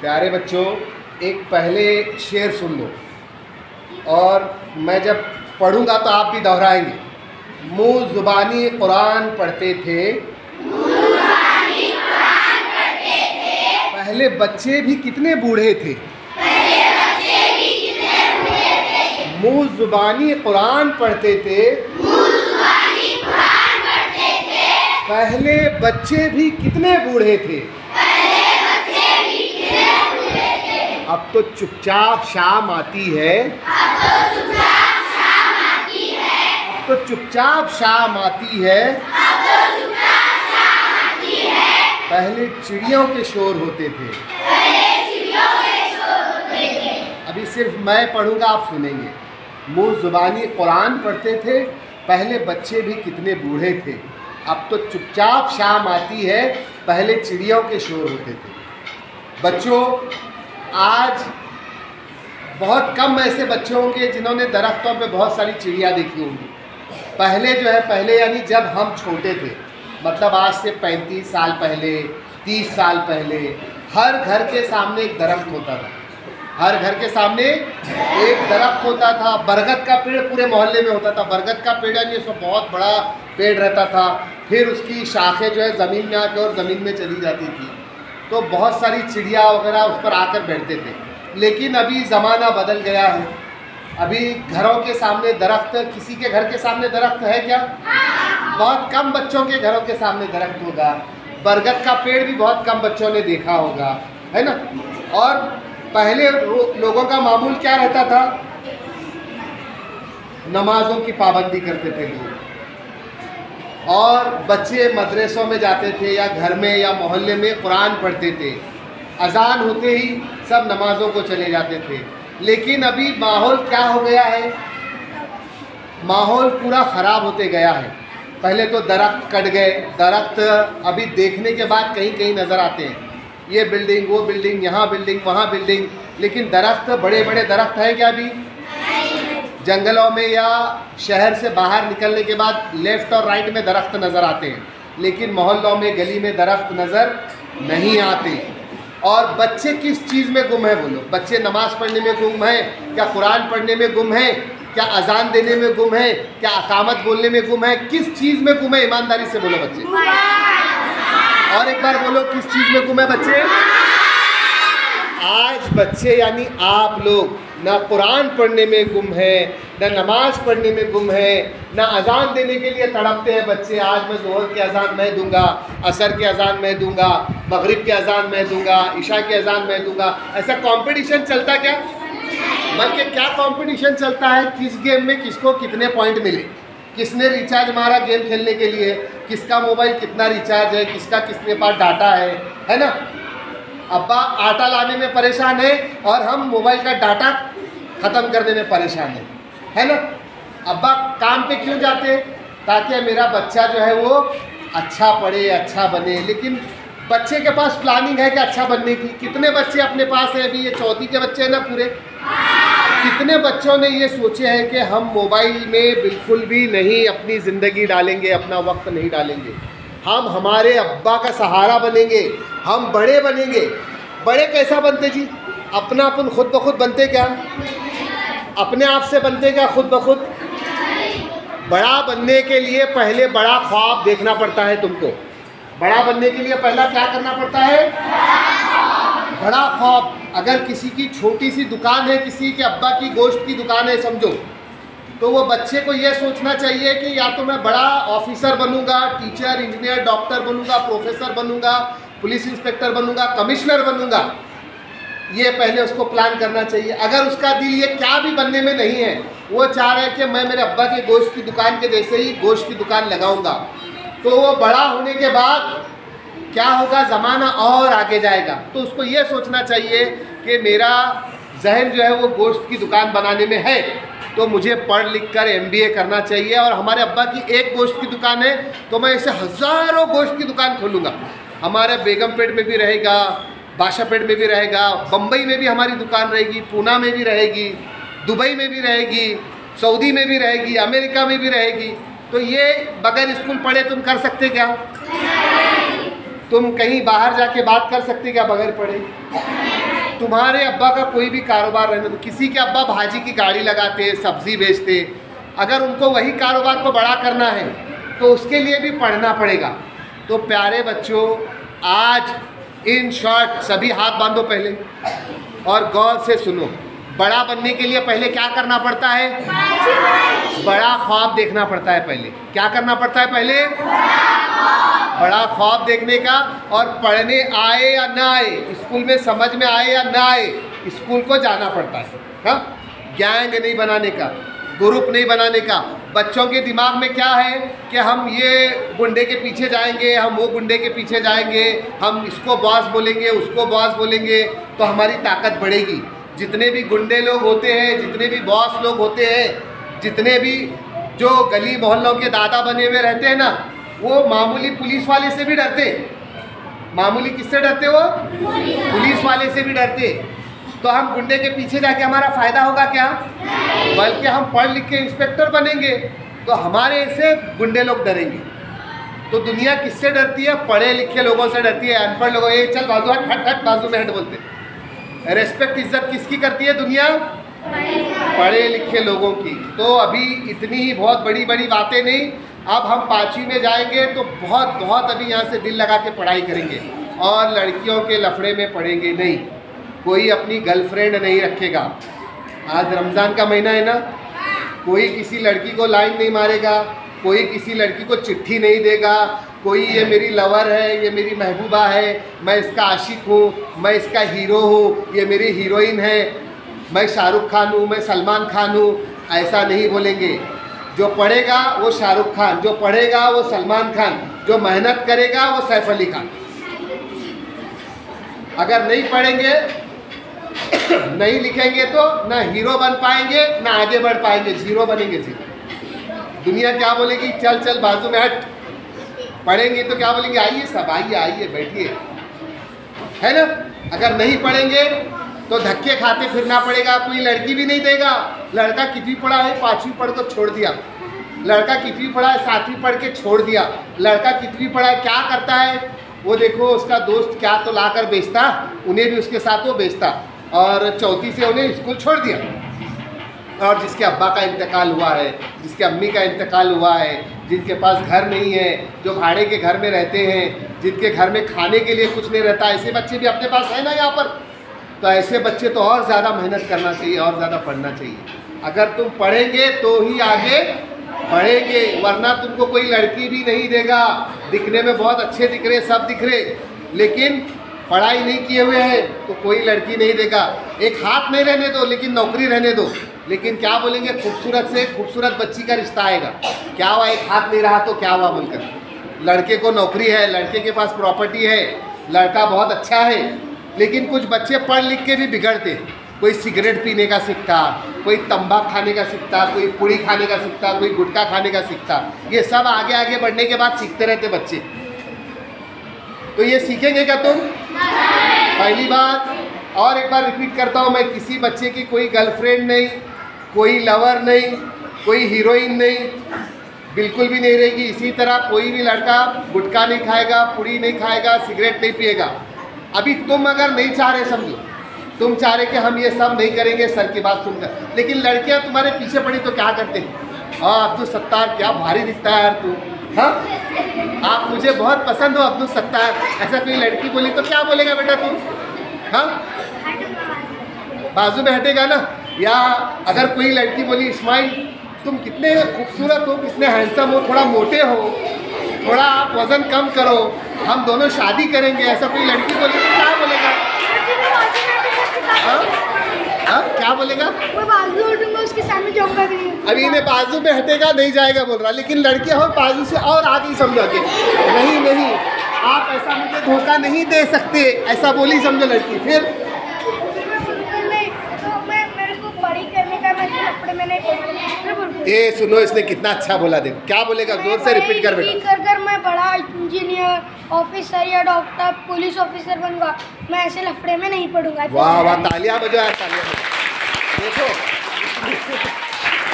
प्यारे बच्चों, एक पहले शेर सुन लो और मैं जब पढ़ूंगा तो आप भी दोहराएंगे। मुँह ज़ुबानी कुरान पढ़ते थे, पहले बच्चे भी कितने बूढ़े थे। मुँह ज़ुबानी कुरान पढ़ते थे, पहले बच्चे भी कितने बूढ़े थे। अब तो चुपचाप शाम आती है, अब तो चुपचाप शाम आती है। पहले चिड़ियों के शोर होते थे। अभी सिर्फ मैं पढ़ूंगा, आप सुनेंगे। मुँह ज़ुबानी कुरान पढ़ते थे, पहले बच्चे भी कितने बूढ़े थे। अब तो चुपचाप शाम आती है, पहले चिड़ियों के शोर होते थे। बच्चों, आज बहुत कम ऐसे बच्चे होंगे जिन्होंने दरख्तों पे बहुत सारी चिड़िया देखी होंगी। पहले जो है, पहले यानी जब हम छोटे थे, मतलब आज से 35 साल पहले, 30 साल पहले, हर घर के सामने एक दरख्त होता था। हर घर के सामने एक दरख्त होता था। बरगद का पेड़ पूरे मोहल्ले में होता था। बरगद का पेड़ यानी उसमें बहुत बड़ा पेड़ रहता था। फिर उसकी शाखें जो है ज़मीन में आके और ज़मीन में चली जाती थी, तो बहुत सारी चिड़िया वगैरह उस पर आकर बैठते थे। लेकिन अभी ज़माना बदल गया है। अभी घरों के सामने दरख्त, किसी के घर के सामने दरख्त है क्या? बहुत कम बच्चों के घरों के सामने दरख्त होगा। बरगद का पेड़ भी बहुत कम बच्चों ने देखा होगा, है ना। और पहले लोगों का मामूल क्या रहता था? नमाजों की पाबंदी करते थे लोग, और बच्चे मदरसों में जाते थे या घर में या मोहल्ले में कुरान पढ़ते थे। अजान होते ही सब नमाजों को चले जाते थे। लेकिन अभी माहौल क्या हो गया है? माहौल पूरा ख़राब होते गया है। पहले तो दरख्त कट गए। दरख्त अभी देखने के बाद कहीं कहीं नज़र आते हैं, ये बिल्डिंग, वो बिल्डिंग, यहाँ बिल्डिंग, वहाँ बिल्डिंग। लेकिन दरख्त, बड़े बड़े दरख्त हैं क्या अभी? जंगलों में या शहर से बाहर निकलने के बाद लेफ़्ट और राइट में दरख्त नज़र आते हैं, लेकिन मोहल्लों में, गली में दरख्त नज़र नहीं आते। और बच्चे किस चीज़ में गुम है? बोलो। बच्चे नमाज़ पढ़ने में गुम है क्या? कुरान पढ़ने में गुम है क्या? अजान देने में गुम है क्या? अकामत बोलने में गुम है? किस चीज़ में गुम है? ईमानदारी से बोलो बच्चे। और एक बार बोलो, किस चीज़ में गुम है बच्चे? आज बच्चे यानी आप लोग ना कुरान पढ़ने में गुम है, ना नमाज पढ़ने में गुम है, ना अजान देने के लिए तड़पते हैं बच्चे। आज मैं ज़ोहर की अजान मैं दूंगा, असर की अजान मैं दूंगा, मगरिब की अजान मैं दूंगा, इशा की अजान मैं दूंगा। ऐसा कंपटीशन चलता क्या? बल्कि क्या कंपटीशन चलता है? किस गेम में किसको कितने पॉइंट मिले, किसने रिचार्ज मारा गेम खेलने के लिए, किसका मोबाइल कितना रिचार्ज है, किसका किसके पास डाटा है ना। अब्बा आटा लाने में परेशान है और हम मोबाइल का डाटा ख़त्म करने में परेशान है ना। अब्बा काम पे क्यों जाते? ताकि मेरा बच्चा जो है वो अच्छा पढ़े, अच्छा बने। लेकिन बच्चे के पास प्लानिंग है कि अच्छा बनने की? कितने बच्चे अपने पास हैं? अभी ये चौथी के बच्चे हैं ना पूरे। कितने बच्चों ने ये सोचे हैं कि हम मोबाइल में बिल्कुल भी नहीं अपनी ज़िंदगी डालेंगे, अपना वक्त नहीं डालेंगे, हम हमारे अब्बा का सहारा बनेंगे, हम बड़े बनेंगे। बड़े कैसा बनते जी? अपना अपन खुद ब खुद बनते क्या? अपने आप से बनते क्या खुद ब खुद? बड़ा बनने के लिए पहले बड़ा ख्वाब देखना पड़ता है तुमको। बड़ा बनने के लिए पहला क्या करना पड़ता है? बड़ा ख्वाब। अगर किसी की छोटी सी दुकान है, किसी के अब्बा की गोश्त की दुकान है समझो, तो वो बच्चे को ये सोचना चाहिए कि या तो मैं बड़ा ऑफिसर बनूंगा, टीचर, इंजीनियर, डॉक्टर बनूंगा, प्रोफेसर बनूंगा, पुलिस इंस्पेक्टर बनूंगा, कमिश्नर बनूंगा। ये पहले उसको प्लान करना चाहिए। अगर उसका दिल ये क्या भी बनने में नहीं है, वो चाह रहा है कि मैं मेरे अब्बा के गोश्त की दुकान के जैसे ही गोश्त की दुकान लगाऊंगा, तो वो बड़ा होने के बाद क्या होगा? ज़माना और आगे जाएगा। तो उसको ये सोचना चाहिए कि मेरा जहन जो है वो गोश्त की दुकान बनाने में है, तो मुझे पढ़ लिख कर MBA करना चाहिए। और हमारे अब्बा की एक गोश्त की दुकान है तो मैं ऐसे हज़ारों गोश्त की दुकान खोलूँगा। हमारे बेगमपेट में भी रहेगा, बाशापेट में भी रहेगा, बम्बई में भी हमारी दुकान रहेगी, पूना में भी रहेगी, दुबई में भी रहेगी, सऊदी में भी रहेगी, अमेरिका में भी रहेगी। तो ये बगैर स्कूल पढ़े तुम कर सकते क्या? तुम कहीं बाहर जाके बात कर सकते क्या बगैर पढ़े? तुम्हारे अब्बा का कोई भी कारोबार रहने दो, किसी के अब्बा भाजी की गाड़ी लगाते, सब्जी बेचते, अगर उनको वही कारोबार को बड़ा करना है तो उसके लिए भी पढ़ना पड़ेगा। तो प्यारे बच्चों, आज इन शॉर्ट सभी हाथ बांधो पहले और गौर से सुनो। बड़ा बनने के लिए पहले क्या करना पड़ता है? बड़ा ख्वाब देखना पड़ता है। पहले क्या करना पड़ता है? पहले बड़ा ख्वाब देखने का, और पढ़ने आए या ना आए, स्कूल में समझ में आए या ना आए, स्कूल को जाना पड़ता है। हाँ, गैंग नहीं बनाने का, ग्रुप नहीं बनाने का। बच्चों के दिमाग में क्या है कि हम ये गुंडे के पीछे जाएंगे, हम वो गुंडे के पीछे जाएंगे, हम इसको बॉस बोलेंगे, उसको बॉस बोलेंगे, तो हमारी ताकत बढ़ेगी। जितने भी गुंडे लोग होते हैं, जितने भी बॉस लोग होते हैं, जितने भी जो गली मोहल्लों के दादा बने हुए रहते हैं ना, वो मामूली पुलिस वाले से भी डरते। मामूली किससे डरते? वो पुलिस वाले से भी डरते। तो हम गुंडे के पीछे जाके हमारा फ़ायदा होगा क्या? बल्कि हम पढ़ लिख के इंस्पेक्टर बनेंगे तो हमारे से गुंडे लोग डरेंगे। तो दुनिया किससे डरती है? पढ़े लिखे लोगों से डरती है। अनपढ़ लोगों, ये चल बाजू हट, हट हट, बाजू में हट बोलते। रेस्पेक्ट इज्जत किसकी करती है दुनिया? पढ़े लिखे लोगों की। तो अभी इतनी ही बहुत बड़ी बड़ी बातें नहीं, अब हम 5वीं में जाएंगे तो बहुत बहुत अभी यहाँ से दिल लगा के पढ़ाई करेंगे, और लड़कियों के लफड़े में पड़ेंगे नहीं। कोई अपनी गर्लफ्रेंड नहीं रखेगा। आज रमज़ान का महीना है ना, कोई किसी लड़की को लाइन नहीं मारेगा, कोई किसी लड़की को चिट्ठी नहीं देगा, कोई ये मेरी लवर है, ये मेरी महबूबा है, मैं इसका आशिक हूँ, मैं इसका हीरो हूँ, ये मेरी हीरोइन है, मैं शाहरुख खान हूँ, मैं सलमान खान हूँ, ऐसा नहीं बोलेंगे। जो पढ़ेगा वो शाहरुख खान, जो पढ़ेगा वो सलमान खान, जो मेहनत करेगा वो सैफ अली खान। अगर नहीं पढ़ेंगे नहीं लिखेंगे तो ना हीरो बन पाएंगे, ना आगे बढ़ पाएंगे, जीरो बनेंगे, जीरो। दुनिया क्या बोलेगी? चल चल बाजू में हट। पढ़ेंगे तो क्या बोलेंगे? आइए सब, आइए आइए बैठिए, है ना। अगर नहीं पढ़ेंगे तो धक्के खाते फिरना पड़ेगा, कोई लड़की भी नहीं देगा। लड़का कितनी पढ़ा है? 5वीं पढ़ कर छोड़ दिया। लड़का कितनी पढ़ा है? 7वीं पढ़ के छोड़ दिया। लड़का कितनी पढ़ा है? क्या करता है वो? देखो उसका दोस्त क्या तो लाकर बेचता, उन्हें भी उसके साथ वो बेचता, और चौथी से उन्हें स्कूल छोड़ दिया। और जिसके अब्बा का इंतकाल हुआ है, जिसके अम्मी का इंतकाल हुआ है, जिनके पास घर नहीं है, जो भाड़े के घर में रहते हैं, जिनके घर में खाने के लिए कुछ नहीं रहता, ऐसे बच्चे भी अपने पास है ना यहाँ पर। तो ऐसे बच्चे तो और ज़्यादा मेहनत करना चाहिए, और ज़्यादा पढ़ना चाहिए। अगर तुम पढ़ेंगे तो ही आगे बढ़ेंगे, वरना तुमको कोई लड़की भी नहीं देगा। दिखने में बहुत अच्छे दिख रहे, सब दिख रहे, लेकिन पढ़ाई नहीं किए हुए हैं तो कोई लड़की नहीं देगा। एक हाथ नहीं रहने दो, लेकिन नौकरी रहने दो। लेकिन क्या बोलेंगे? खूबसूरत से खूबसूरत बच्ची का रिश्ता आएगा। क्या हुआ? एक हाथ नहीं रहा तो क्या हुआ बोलकर। लड़के को नौकरी है, लड़के के पास प्रॉपर्टी है, लड़का बहुत अच्छा है, लेकिन कुछ बच्चे पढ़ लिख के भी बिगड़ते। कोई सिगरेट पीने का सीखता, कोई तंबाकू खाने का सीखता, कोई पुड़ी खाने का सीखता, कोई गुटखा खाने का सीखता। ये सब आगे आगे बढ़ने के बाद सीखते रहते बच्चे। तो ये सीखेंगे क्या तुम? पहली बात, और एक बार रिपीट करता हूँ मैं, किसी बच्चे की कोई गर्लफ्रेंड नहीं, कोई लवर नहीं, कोई हीरोइन नहीं, बिल्कुल भी नहीं रहेगी। इसी तरह कोई भी लड़का गुटखा नहीं खाएगा, पुड़ी नहीं खाएगा, सिगरेट नहीं पिएगा। अभी तुम अगर नहीं चाह रहे, समझो तुम चाह रहे कि हम ये सब नहीं करेंगे सर की बात सुनकर, लेकिन लड़कियां तुम्हारे पीछे पड़ी तो क्या करते हैं? हाँ अब्दुल सत्तार क्या भारी दिखता है यार तू, हाँ आप मुझे बहुत पसंद हो अब्दुल सत्तार, ऐसा कोई लड़की बोली तो क्या बोलेगा बेटा तू? हाँ बाजू में हटेगा ना। या अगर कोई लड़की बोली इस्माइल तुम कितने खूबसूरत हो, कितने हैंडसम हो, थोड़ा मोटे हो, थोड़ा आप वज़न कम करो, हम दोनों शादी करेंगे, ऐसा कोई लड़की बोली तो क्या बोलेगा? हाँ क्या बोलेगा? वो बाजू हटूंगा उसके सामने जाऊंगा भी नहीं। अभी इन्हें बाजू में हटेगा नहीं जाएगा बोल रहा, लेकिन लड़कियां हो बाजू से और आगे ही समझो के नहीं नहीं आप ऐसा मुझे धोखा नहीं दे सकते, ऐसा बोली समझो लड़की। फिर ये सुनो इसने कितना अच्छा बोला, दे क्या बोलेगा जोर से रिपीट कर बेटा। अगर मैं बड़ा इंजीनियर, ऑफिसर या डॉक्टर, पुलिस ऑफिसर बनूंगा, मैं ऐसे लफड़े में नहीं पढ़ूंगा। वाह वाह तालियां बजाओ यार, तालियां बजाओ। देखो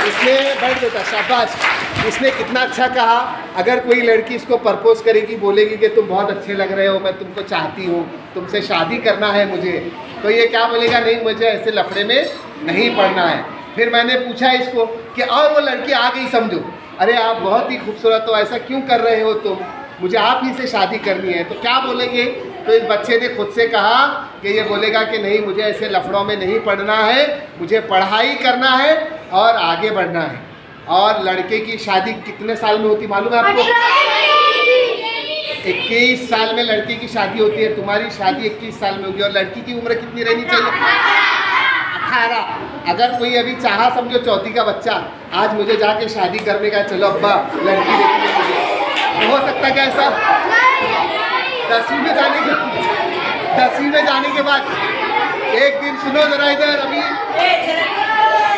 इसने बैठ बेटा शाबाश। इसने कितना अच्छा कहा। अगर कोई लड़की इसको प्रपोज करेगी, बोलेगी कि तुम बहुत अच्छे लग रहे हो, मैं तुमको चाहती हूँ, तुमसे शादी करना है मुझे, तो ये क्या बोलेगा? नहीं, मुझे ऐसे लफड़े में नहीं पड़ना है। फिर मैंने पूछा इसको कि और वो लड़की आ गई समझो, अरे आप बहुत ही खूबसूरत हो, ऐसा क्यों कर रहे हो तुम, मुझे आप ही से शादी करनी है, तो क्या बोलेंगे? तो इस बच्चे ने खुद से कहा कि ये बोलेगा कि नहीं, मुझे ऐसे लफड़ों में नहीं पड़ना है, मुझे पढ़ाई करना है और आगे बढ़ना है। और लड़के की शादी कितने साल में होती मालूम है आपको? 21 साल में लड़के की शादी होती है। तुम्हारी शादी 21 साल में होगी। और लड़की की उम्र कितनी रहनी चाहिए? 18। अगर कोई अभी चाहा, समझो चौथी का बच्चा, आज मुझे जाके शादी करने का, चलो अब्बा लड़की देखने मुझे, तो हो सकता क्या ऐसा? 10वीं में जाने के बाद एक दिन, सुनो जरा इधर अभी,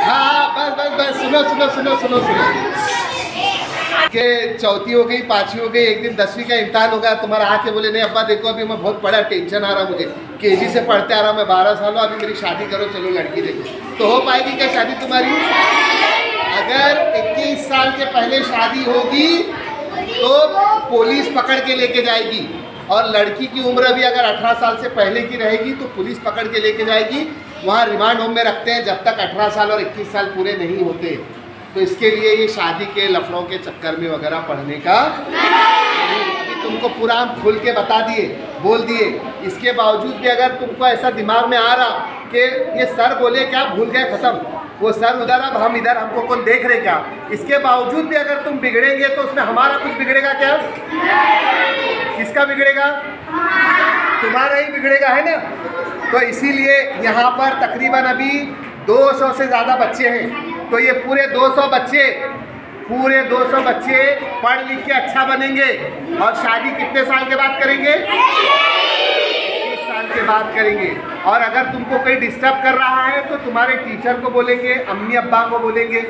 हाँ बस सुनो कि चौथी हो गई, 5वीं हो गई, एक दिन 10वीं का इम्तिहान होगा, तुम्हारा आके बोले नहीं अब्बा देखो अभी मैं बहुत बड़ा टेंशन आ रहा, मुझे केजी से पढ़ते आ रहा, मैं 12 साल हूँ, अभी मेरी शादी करो, चलो लड़की देखो, तो हो पाएगी क्या शादी तुम्हारी? अगर 21 साल के पहले शादी होगी तो पुलिस पकड़ के लेके जाएगी, और लड़की की उम्र भी अगर 18 साल से पहले की रहेगी तो पुलिस पकड़ के लेके जाएगी, वहाँ रिमांड होम में रखते हैं जब तक 18 साल और 21 साल पूरे नहीं होते। तो इसके लिए ये शादी के लफड़ों के चक्कर में वगैरह पढ़ने का अभी तुमको पूरा हम खुल के बता दिए, बोल दिए। इसके बावजूद भी अगर तुमको ऐसा दिमाग में आ रहा कि ये सर बोले क्या, भूल गए, खत्म, वो सर उधर, अब हम इधर, हमको कौन देख रहे क्या, इसके बावजूद भी अगर तुम बिगड़ेंगे तो उसमें हमारा कुछ बिगड़ेगा क्या? किसका बिगड़ेगा? तुम्हारा ही बिगड़ेगा, है ना? तो इसीलिए यहाँ पर तकरीबन अभी 200 से ज़्यादा बच्चे हैं। तो ये पूरे 200 बच्चे पढ़ लिख के अच्छा बनेंगे। और शादी कितने साल के बाद करेंगे? 21 साल के बाद करेंगे। और अगर तुमको कोई डिस्टर्ब कर रहा है तो तुम्हारे टीचर को बोलेंगे, अम्मी अब्बा को बोलेंगे,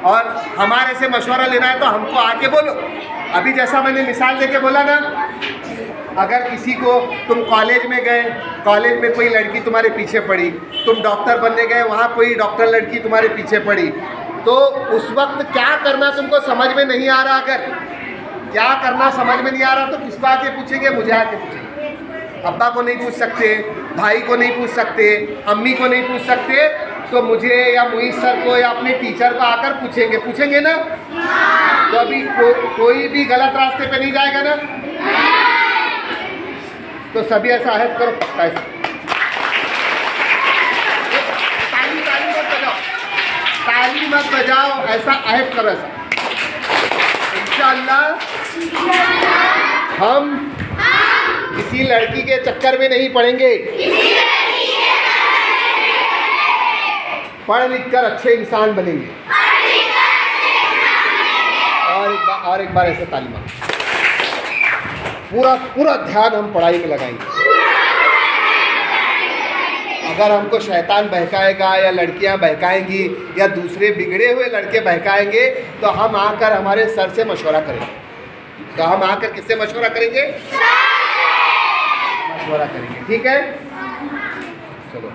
और हमारे से मशवरा लेना है तो हमको आके बोलो। अभी जैसा मैंने मिसाल देके बोला ना, अगर किसी को, तुम कॉलेज में गए, कॉलेज में कोई लड़की तुम्हारे पीछे पड़ी, तुम डॉक्टर बनने गए, वहाँ कोई डॉक्टर लड़की तुम्हारे पीछे पड़ी, तो उस वक्त क्या करना तुमको समझ में नहीं आ रहा। अगर क्या करना समझ में नहीं आ रहा तो किसको आके पूछेंगे? मुझे आके पूछेंगे। अब्बा को नहीं पूछ सकते, भाई को नहीं पूछ सकते, अम्मी को नहीं पूछ सकते, तो मुझे या मुईस सर को या अपने टीचर को आकर पूछेंगे ना? तो अभी कोई भी गलत रास्ते पे नहीं जाएगा ना? तो सभी ऐसा अहद करो, ऐसा ताली मत बजाओ, ऐसा अहद करो, ऐसा इंशाअल्लाह हम किसी लड़की के चक्कर में नहीं पड़ेंगे, पढ़ लिख कर अच्छे इंसान बनेंगे। और एक बार ऐसे ताली मारो, पूरा ध्यान हम पढ़ाई में लगाएंगे। अगर हमको शैतान बहकाएगा या लड़कियां बहकाएंगी या दूसरे बिगड़े हुए लड़के बहकाएंगे तो हम आकर हमारे सर से मशवरा करेंगे। तो हम आकर किससे मशवरा करेंगे? मशवरा करेंगे, ठीक है? चलो।